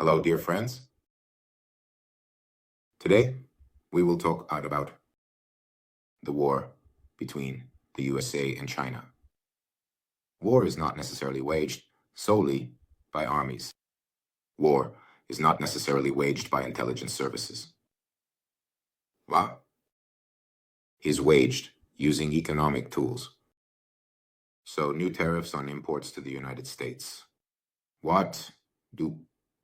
Hello, dear friends. Today, we will talk about the war between the USA and China. War is not necessarily waged solely by armies. War is not necessarily waged by intelligence services. War is waged using economic tools. So new tariffs on imports to the United States. What do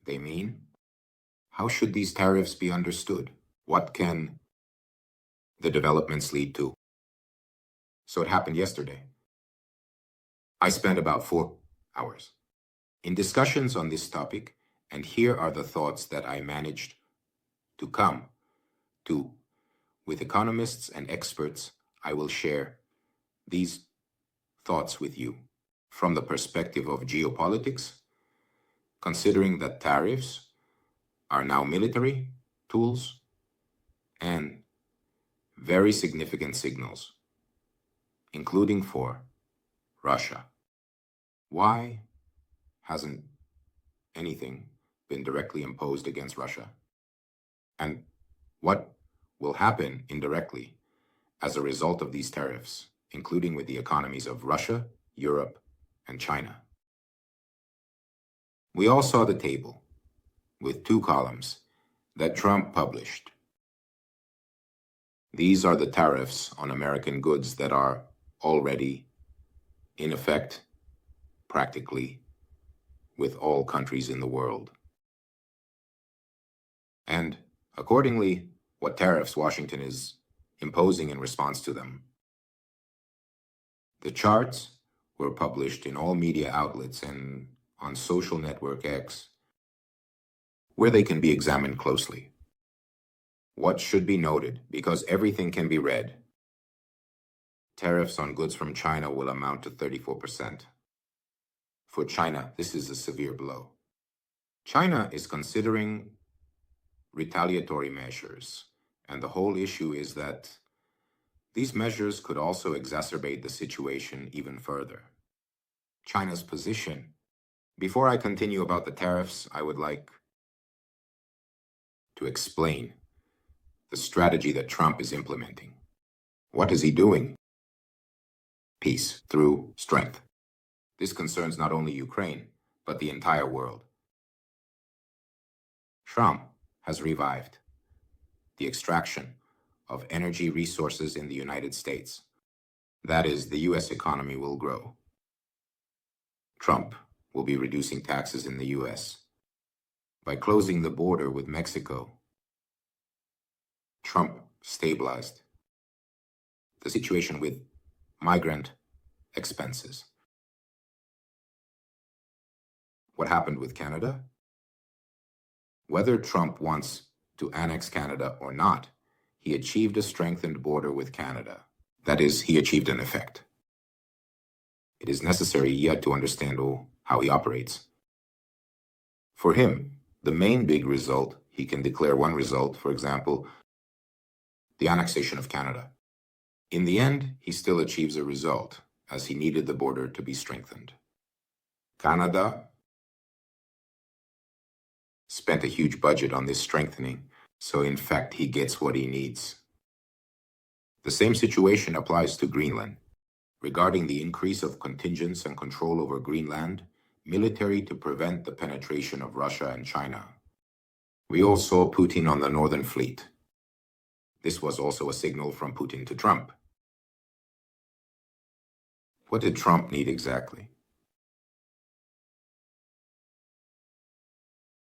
they mean? How should these tariffs be understood? What can the developments lead to? So it happened yesterday. I spent about 4 hours in discussions on this topic, and here are the thoughts that I managed to come to. With economists and experts, I will share these thoughts with you from the perspective of geopolitics, considering that tariffs are now military tools and very significant signals, including for Russia. Why hasn't anything been directly imposed against Russia? And what will happen indirectly as a result of these tariffs, including with the economies of Russia, Europe, and China? We all saw the table with 2 columns that Trump published. These are the tariffs on American goods that are already in effect practically with all countries in the world. And accordingly, what tariffs Washington is imposing in response to them. The charts were published in all media outlets and on social network X, where they can be examined closely. What should be noted, because everything can be read, tariffs on goods from China will amount to 34%. For China, this is a severe blow. China is considering retaliatory measures, and the whole issue is that these measures could also exacerbate the situation even further. China's position. Before I continue about the tariffs, I would like to explain the strategy that Trump is implementing. What is he doing? Peace through strength. This concerns not only Ukraine, but the entire world. Trump has revived the extraction of energy resources in the United States. That is, the US economy will grow. Trump will be reducing taxes in the US. By closing the border with Mexico, Trump stabilized the situation with migrant expenses. What happened with Canada? Whether Trump wants to annex Canada or not, he achieved a strengthened border with Canada. That is, he achieved an effect. It is necessary yet to understand how he operates. For him, the main big result, he can declare one result, for example, the annexation of Canada. In the end, he still achieves a result, as he needed the border to be strengthened. Canada spent a huge budget on this strengthening, so in fact he gets what he needs. The same situation applies to Greenland. Regarding the increase of contingents and control over Greenland, military to prevent the penetration of Russia and China. We all saw Putin on the Northern Fleet. This was also a signal from Putin to Trump. What did Trump need exactly?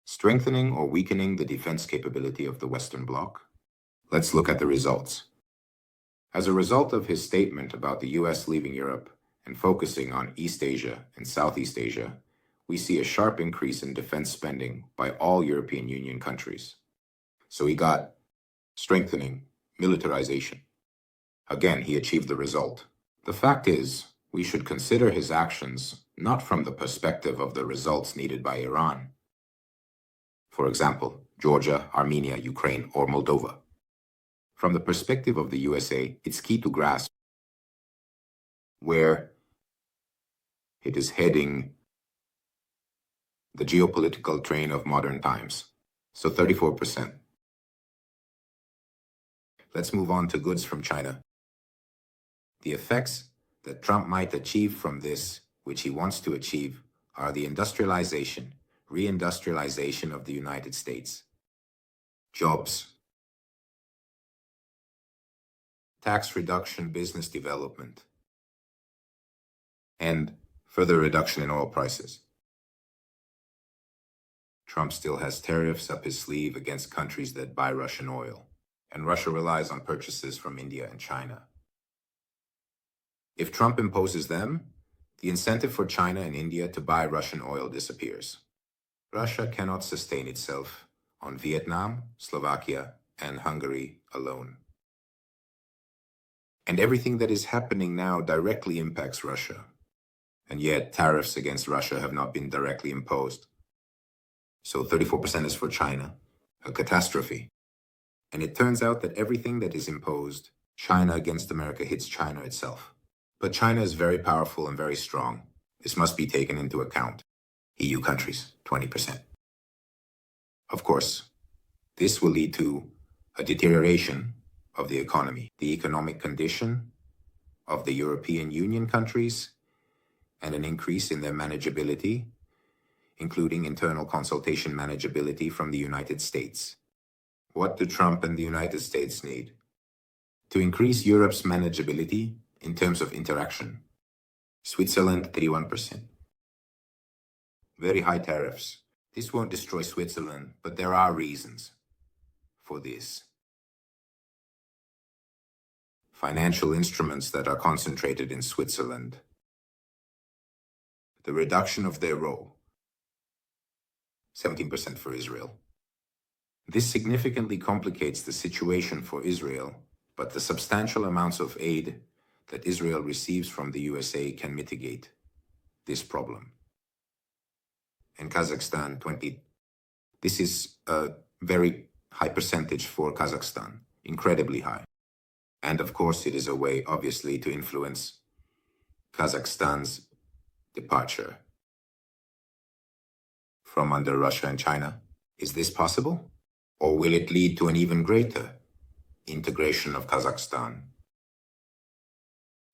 Strengthening or weakening the defense capability of the Western Bloc? Let's look at the results. As a result of his statement about the US leaving Europe and focusing on East Asia and Southeast Asia, we see a sharp increase in defense spending by all European Union countries. So he got strengthening, militarization. Again, he achieved the result. The fact is, we should consider his actions not from the perspective of the results needed by Iran. For example, Georgia, Armenia, Ukraine, or Moldova. From the perspective of the USA, it's key to grasp where it is heading the geopolitical train of modern times. So 34%. Let's move on to goods from China. The effects that Trump might achieve from this, which he wants to achieve, are the industrialization, reindustrialization of the United States, jobs, tax reduction, business development, and further reduction in oil prices. Trump still has tariffs up his sleeve against countries that buy Russian oil, and Russia relies on purchases from India and China. If Trump imposes them, the incentive for China and India to buy Russian oil disappears. Russia cannot sustain itself on Vietnam, Slovakia, and Hungary alone. And everything that is happening now directly impacts Russia. And yet tariffs against Russia have not been directly imposed. So 34% is for China, a catastrophe. And it turns out that everything that is imposed, China against America, hits China itself. But China is very powerful and very strong. This must be taken into account. EU countries, 20%. Of course, this will lead to a deterioration of the economy, the economic condition of the European Union countries, and an increase in their manageability, including internal consultation manageability from the United States. What do Trump and the United States need? To increase Europe's manageability in terms of interaction. Switzerland, 31%. Very high tariffs. This won't destroy Switzerland, but there are reasons for this. Financial instruments that are concentrated in Switzerland. The reduction of their role. 17% for Israel. This significantly complicates the situation for Israel, but the substantial amounts of aid that Israel receives from the USA can mitigate this problem. In Kazakhstan, 20. This is a very high percentage for Kazakhstan, incredibly high. And of course, it is a way, obviously, to influence Kazakhstan's departure from under Russia and China. Is this possible? Or will it lead to an even greater integration of Kazakhstan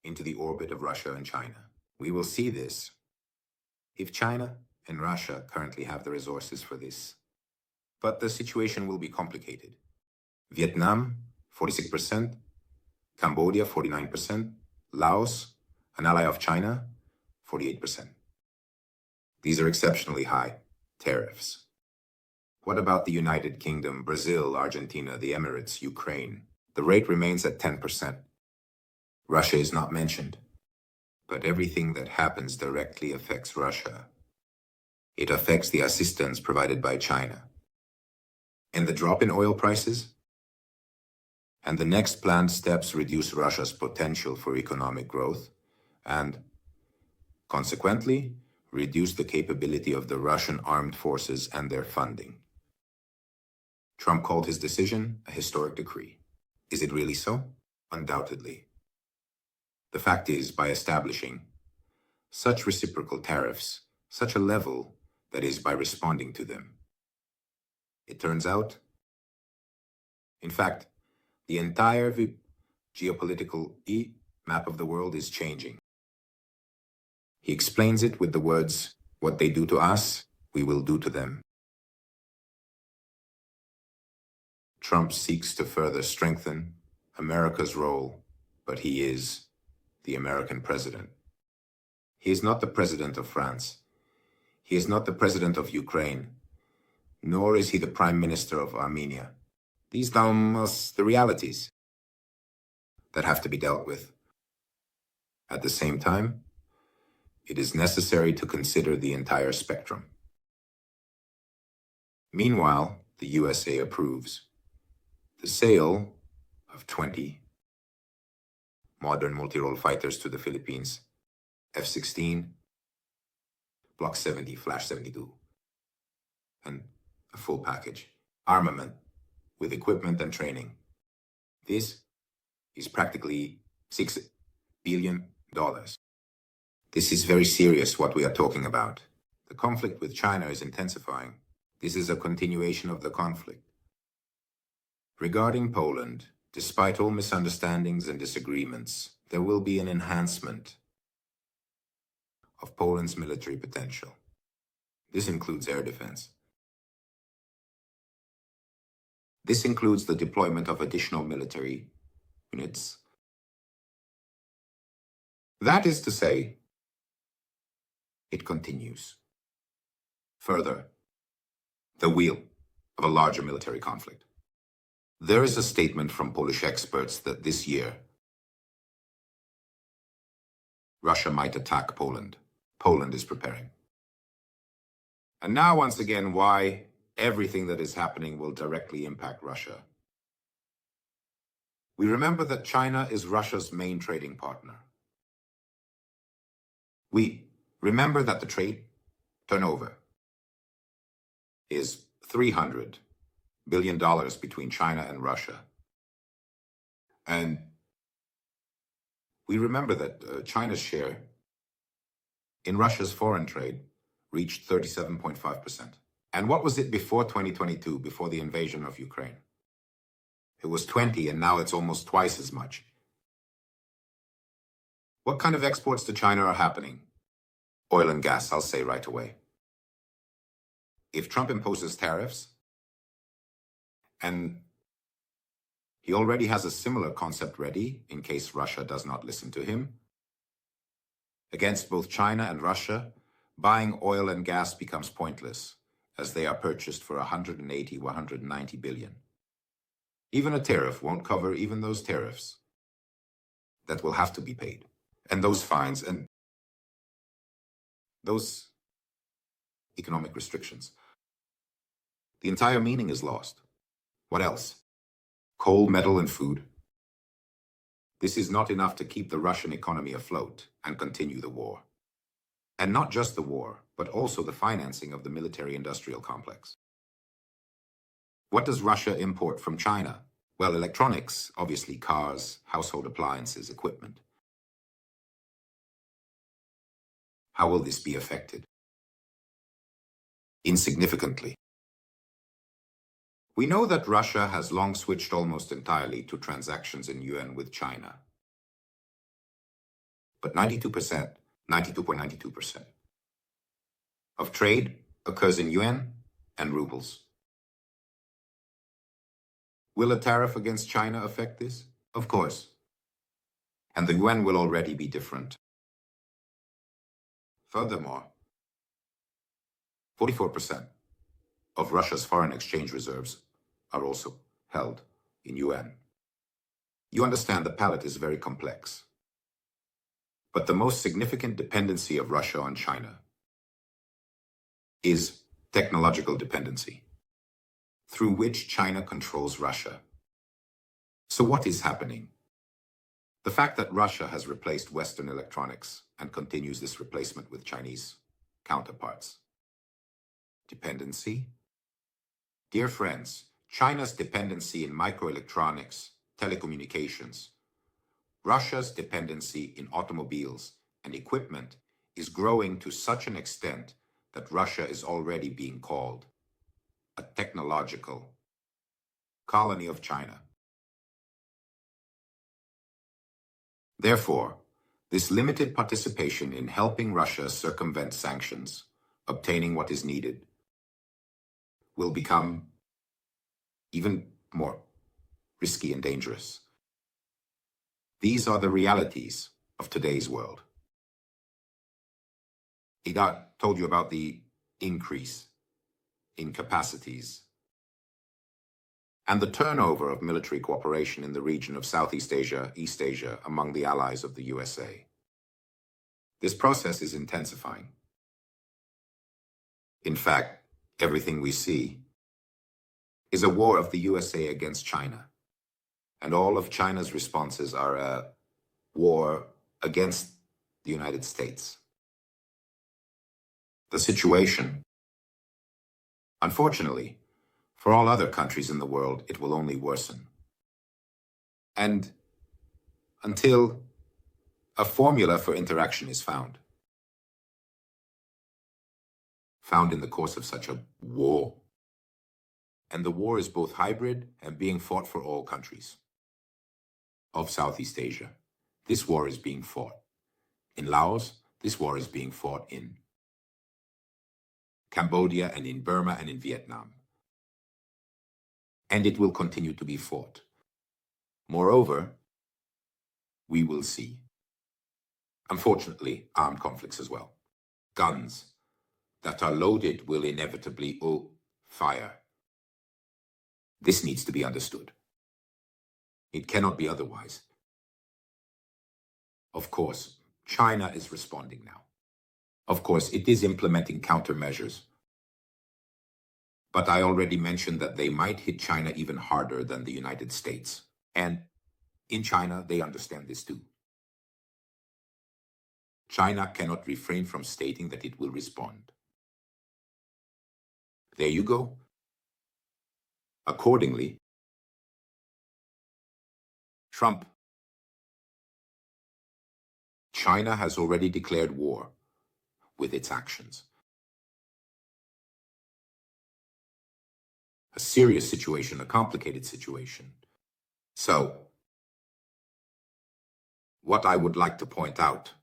into the orbit of Russia and China? We will see this. If China and Russia currently have the resources for this, but the situation will be complicated. Vietnam, 46%, Cambodia, 49%, Laos, an ally of China, 48%. These are exceptionally high tariffs. What about the United Kingdom, Brazil, Argentina, the Emirates, Ukraine? The rate remains at 10%. Russia is not mentioned, but everything that happens directly affects Russia. It affects the assistance provided by China. And the drop in oil prices? And the next planned steps reduce Russia's potential for economic growth and, consequently, reduce the capability of the Russian armed forces and their funding. Trump called his decision a historic decree. Is it really so? Undoubtedly. The fact is, by establishing such reciprocal tariffs, such a level, that is, by responding to them, it turns out, in fact, the entire geopolitical map of the world is changing. He explains it with the words, "What they do to us, we will do to them." Trump seeks to further strengthen America's role, but he is the American president. He is not the president of France. He is not the president of Ukraine, nor is he the prime minister of Armenia. These are the realities that have to be dealt with. At the same time, it is necessary to consider the entire spectrum. Meanwhile, the USA approves the sale of 20 modern multi-role fighters to the Philippines, F-16, Block 70, Flash 72, and a full package, armament with equipment and training. This is practically $6 billion. This is very serious what we are talking about. The conflict with China is intensifying. This is a continuation of the conflict. Regarding Poland, despite all misunderstandings and disagreements, there will be an enhancement of Poland's military potential. This includes air defense. This includes the deployment of additional military units. That is to say, it continues. Further, the wheel of a larger military conflict. There is a statement from Polish experts that this year, Russia might attack Poland. Poland is preparing. And now, once again, why everything that is happening will directly impact Russia. We remember that China is Russia's main trading partner. We remember that the trade turnover is $300 billion between China and Russia. And we remember that China's share in Russia's foreign trade reached 37.5%. And what was it before 2022, before the invasion of Ukraine? It was 20, and now it's almost twice as much. What kind of exports to China are happening? Oil and gas, I'll say right away. If Trump imposes tariffs, and he already has a similar concept ready in case Russia does not listen to him, against both China and Russia, buying oil and gas becomes pointless, as they are purchased for 180, 190 billion. Even a tariff won't cover even those tariffs that will have to be paid, and those fines, and those economic restrictions. The entire meaning is lost. What else? Coal, metal, and food. This is not enough to keep the Russian economy afloat and continue the war. And not just the war, but also the financing of the military-industrial complex. What does Russia import from China? Well, electronics, obviously cars, household appliances, equipment. How will this be affected? Insignificantly. We know that Russia has long switched almost entirely to transactions in yuan with China. But 92%, 92.92% of trade occurs in yuan and rubles. Will a tariff against China affect this? Of course. And the yuan will already be different. Furthermore, 44% of Russia's foreign exchange reserves are also held in yuan. You understand the palette is very complex. But the most significant dependency of Russia on China is technological dependency, through which China controls Russia. So what is happening? The fact that Russia has replaced Western electronics and continues this replacement with Chinese counterparts. Dependency? Dear friends, China's dependency in microelectronics, telecommunications, Russia's dependency in automobiles and equipment is growing to such an extent that Russia is already being called a technological colony of China. Therefore, this limited participation in helping Russia circumvent sanctions, obtaining what is needed, will become even more risky and dangerous. These are the realities of today's world. Idat told you about the increase in capacities and the turnover of military cooperation in the region of Southeast Asia, East Asia, among the allies of the USA. This process is intensifying. In fact, everything we see is a war of the USA against China, and all of China's responses are a war against the United States. The situation, unfortunately, for all other countries in the world, it will only worsen. And until a formula for interaction is found. found in the course of such a war. And the war is both hybrid and being fought for all countries of Southeast Asia. This war is being fought in Laos. This war is being fought in Cambodia and in Burma and in Vietnam. And it will continue to be fought. Moreover, we will see, unfortunately, armed conflicts as well. Guns that are loaded will inevitably fire. This needs to be understood. It cannot be otherwise. Of course, China is responding now. Of course, it is implementing countermeasures. But I already mentioned that they might hit China even harder than the United States. And in China, they understand this too. China cannot refrain from stating that it will respond. There you go. Accordingly, China has already declared war with its actions. A serious situation, a complicated situation. So, what I would like to point out,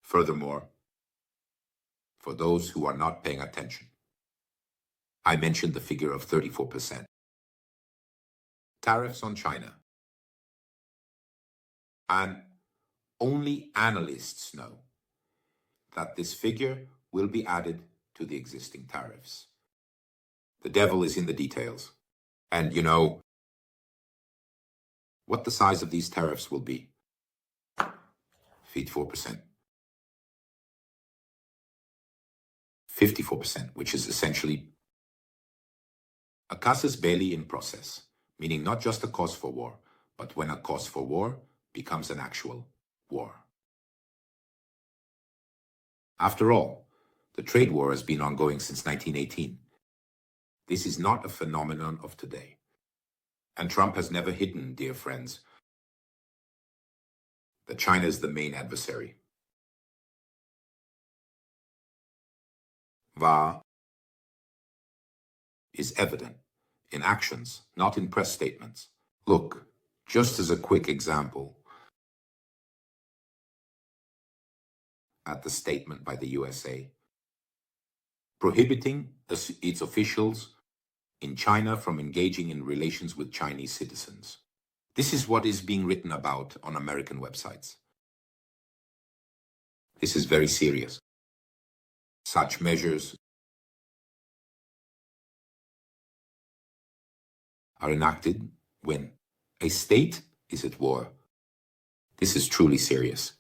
furthermore, for those who are not paying attention, I mentioned the figure of 34%. Tariffs on China. And only analysts know that this figure will be added to the existing tariffs. The devil is in the details. And you know what the size of these tariffs will be. 54%. 54%, which is essentially a casus belli in process, meaning not just a cause for war, but when a cause for war becomes an actual war. After all, the trade war has been ongoing since 1918. This is not a phenomenon of today. And Trump has never hidden, dear friends, that China is the main adversary. Va is evident in actions, not in press statements. Look, just as a quick example, at the statement by the USA, prohibiting its officials in China from engaging in relations with Chinese citizens. This is what is being written about on American websites. This is very serious. Such measures are enacted when a state is at war. This is truly serious.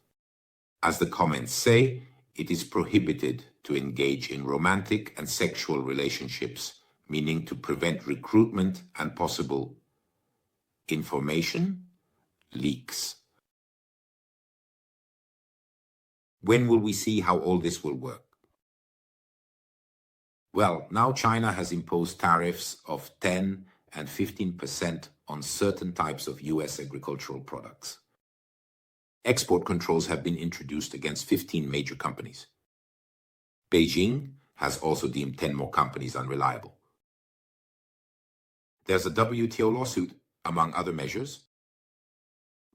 As the comments say, it is prohibited to engage in romantic and sexual relationships, meaning to prevent recruitment and possible information leaks. When will we see how all this will work? Well, now China has imposed tariffs of 10 and 15% on certain types of US agricultural products. Export controls have been introduced against 15 major companies. Beijing has also deemed 10 more companies unreliable. There's a WTO lawsuit, among other measures.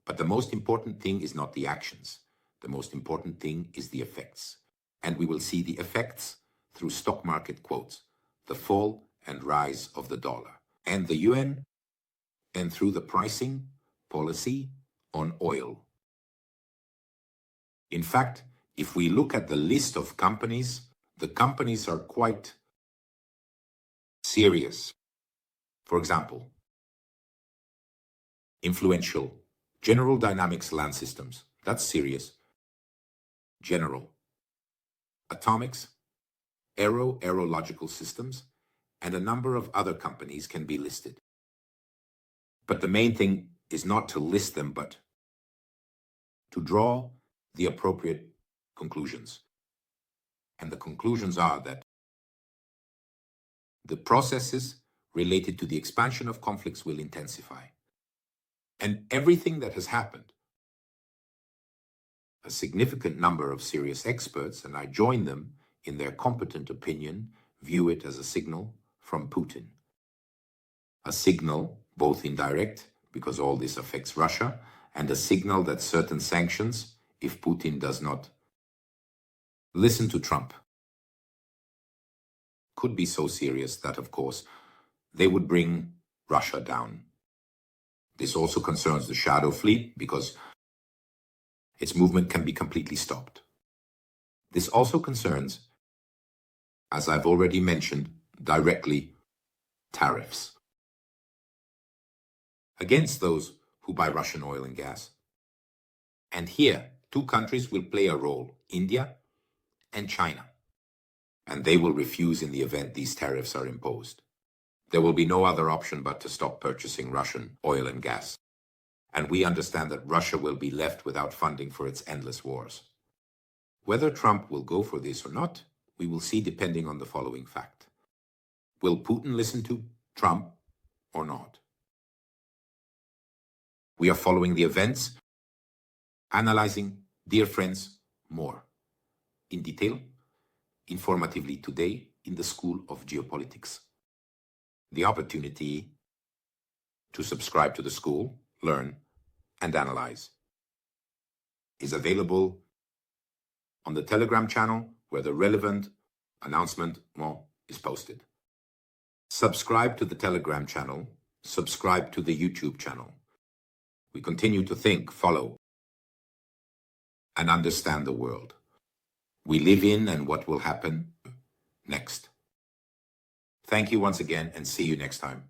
But the most important thing is not the actions. The most important thing is the effects. And we will see the effects through stock market quotes, the fall and rise of the dollar, and the yuan, and through the pricing policy on oil. In fact, if we look at the list of companies, the companies are quite serious. For example, influential General Dynamics Land Systems, that's serious. General Atomics, Aerological Systems, and a number of other companies can be listed. But the main thing is not to list them, but to draw the appropriate conclusions. And the conclusions are that the processes related to the expansion of conflicts will intensify. And everything that has happened A significant number of serious experts, and I join them in their competent opinion, view it as a signal from Putin. A signal, both indirect, because all this affects Russia, and a signal that certain sanctions, if Putin does not listen to Trump, could be so serious that, of course, they would bring Russia down. This also concerns the shadow fleet because its movement can be completely stopped. This also concerns, as I've already mentioned, directly tariffs against those who buy Russian oil and gas. And here, two countries will play a role, India and China, and they will refuse in the event these tariffs are imposed. There will be no other option but to stop purchasing Russian oil and gas. And we understand that Russia will be left without funding for its endless wars. Whether Trump will go for this or not, we will see depending on the following fact. Will Putin listen to Trump or not? We are following the events, analyzing, dear friends, more in detail, informatively today in the School of Geopolitics. The opportunity to subscribe to the school, learn, and analyze is available on the Telegram channel where the relevant announcement is posted. Subscribe to the Telegram channel, subscribe to the YouTube channel. We continue to think, follow, and understand the world we live in and what will happen next. Thank you once again and see you next time.